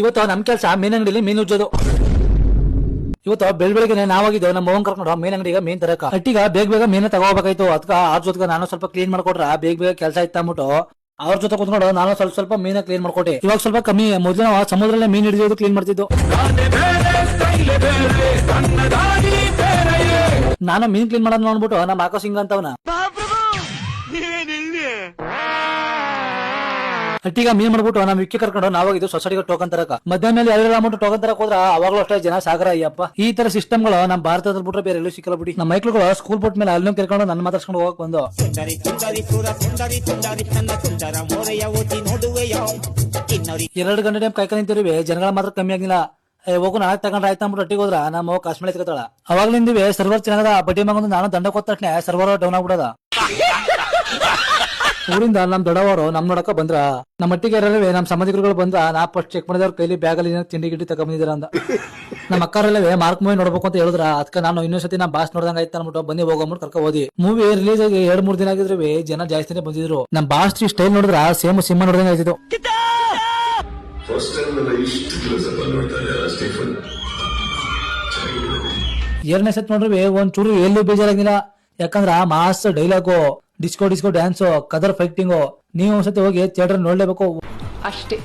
ಇವತ್ತು ನಮ್ ಕೆಲ್ಸ ಮೀನ್ ಅಂಗಡಿಲಿ ಮೀನ್ ಉಜ್ಜೋದು. ಇವತ್ತು ಬೆಳಗ್ಗೆ ನಾವಾಗಿದ್ದೇವೆ ನಮ್ಮ ಮೋಹನ್ ಕರ್ಕೊಂಡು ಮೀನ್ ಅಂಗಡಿಗೆ ಮೀನ್ ತರಕ. ಅಟ್ಟಿಗ ಬೇಗ ಮೀನ ತಗೋಬೇಕಾಯ್ತು. ಅದಕ್ಕ ಅವ್ರ ಜೊತೆಗೆ ನಾನು ಸ್ವಲ್ಪ ಕ್ಲೀನ್ ಮಾಡ್ಕೊಟ್ರ ಬೇಗ ಕೆಲಸ ಇತ್ತ ಅಂದ್ಬಿಟ್ಟು ಅವ್ರ ಜೊತೆ ಕುತ್ಕೊಂಡು ನಾನು ಸ್ವಲ್ಪ ಮೀನ ಕ್ಲೀನ್ ಮಾಡ್ಕೊಟ್ಟೆ. ಇವಾಗ ಸ್ವಲ್ಪ ಕಮ್ಮಿ. ಮೊದಲು ನಾವು ಸಮುದ್ರಲ್ಲೇ ಮೀನ್ ಹಿಡಿಯೋದು ಕ್ಲೀನ್ ಮಾಡ್ತಿದ್ದು. ನಾನು ಮೀನ್ ಕ್ಲೀನ್ ಮಾಡೋದ್ ನೋಡ್ಬಿಟ್ಟು ನಮ್ಮ ಆಕಾಶ್ ಹಿಂಗ ಅಂತವನ ಅಟ್ಟಿಗ ಮೀನ್ ಮಾಡ್ಬಿಟ್ಟು ನಮ್ ವಿಕ್ಕಿ ಕರ್ಕೊಂಡು ನಾವಾಗಿದ್ದು ಸೊಸೈಟಿಗೆ ಟೋಕನ್ ತರಕ. ಮಧ್ಯಾಹ್ನ ಮೇಲೆ ಎಲ್ಲ ಅಮೌಂಟ್ ಟೋಕನ್ ತರಕ್ ಹೋದ್ರ ಅವಾಗ್ಲೂ ಅಷ್ಟೇ ಜನ ಸಾಗರ ಅಯ್ಯಪ್ಪ. ಈ ತರ ಸಿಸ್ಟಮ್ಗಳು ನಮ್ಮ ಭಾರತದಲ್ಲಿ ಬಿಟ್ರೆ ಬೇರೆ ಎಲ್ಲೂ ಸಿಕ್ಕಲ್ಲ ಬಿಡಿ. ನಮ್ಮ ಮೈಕ್ಳುಗಳು ಸ್ಕೂಲ್ ಬಿಟ್ಟ ಮೇಲೆ ಅಲ್ಲೂ ಕರ್ಕೊಂಡು ನನ್ನ ಮಾತಾಡ್ಸ್ಕೊಂಡು ಹೋಗಕ್ ಬಂದು ಎರಡು ಗಂಟೆ ಟೈಮ್ ಕಾಯ್ಕೊಂಡು ನಿಂತಿರುವೆ. ಜನಗಳ ಮಾತ್ರ ಕಮ್ಮಿ ಆಗಿಲ್ಲ. ಹೋಗು ನಾಳೆ ತಗೊಂಡ್ರೆ ಆಯ್ತಾ ಅಂದ್ಬಿಟ್ಟು ಒಟ್ಟಿಗೆ ಹೋದ್ರ ನಮ್ಮ ಕಾಶ್ಮೀರ ಎತ್ಕೊತಾಳ. ಅವಾಗ್ಲಿಂದಿವೆ ಸರ್ವರ್ ಚೆನ್ನಾಗದ. ಬಡ್ಡಿ ಮಗಂದು ನಾನು ದಂಡ ಕೊಟ್ಟ ತಕ್ಷಣ ಸರ್ವರ್ ಡೌನ್ ಆಗ್ಬಿಡದ. ಊರಿಂದ ನಮ್ ದೊಡ್ಡವರು ನಮ್ ನೋಡಕ ಬಂದ್ರ ನಮ್ಮ ಮಟ್ಟಿಗೆ ನಮ್ ಸಂಬಂಧಿಕರುಗಳು ಬಂದ್ರ ನಾ ಫಸ್ಟ್ ಚೆಕ್ ಮಾಡಿದವ್ರ ಕೈಲಿ ಬ್ಯಾಗ್ ಅಲ್ಲಿ ತಿಂಡಿ ಗಿಡ್ಡಿ ತಗೊಂಡಿದ್ದೀರ ಅಂತ. ನಮ್ಮ ಅಕ್ಕರಲ್ಲವೇ ಮಾರ್ಕ್ ಮೂವಿ ನೋಡ್ಬೇಕು ಅಂತ ಹೇಳಿದ್ರ. ಅದಕ್ಕೆ ನಾನು ಇನ್ನೊಂದ್ಸತಿ ನಾ ಬಾಸ್ ನೋಡ್ದಂಗ ಆಯ್ತು ಅನ್ಬಿಟ್ಟು ಬನ್ನಿ ಹೋಗ್ಬಿಟ್ಟು ಕರ್ಕ ಹೋದಿ. ಮೂವಿ ರಿಲೀಸ್ ಆಗಿ 2-3 ದಿನ ಆಗಿದ್ರೆ ಜನ ಜಾಸ್ತಿನೇ ಬಂದಿದ್ರು. ನಮ್ ಬಾಸ್ ಸ್ಟೈಲ್ ನೋಡಿದ್ರ ಸೇಮ್ ಸಿನಿಮಾ ನೋಡ್ದಂಗ ಆಯ್ತಿತ್ತು. ಎರಡನೇ ಸತ್ ನೋಡ್ರಿ ಒಂದ್ ಚೂರು ಎಲ್ಲೂ ಬೇಜಾರಾಗಿಲ್ಲ. ಯಾಕಂದ್ರ ಮಾಸ್ ಡೈಲಾಗು, ಡಿಸ್ಕೋ ಡ್ಯಾನ್ಸ್, ಕದರ್ ಫೈಟಿಂಗು. ನೀವು ಒಂದ್ಸತಿ ಹೋಗಿ ಥಿಯೇಟರ್ ನೋಡ್ಲೇಬೇಕು ಅಷ್ಟೇ.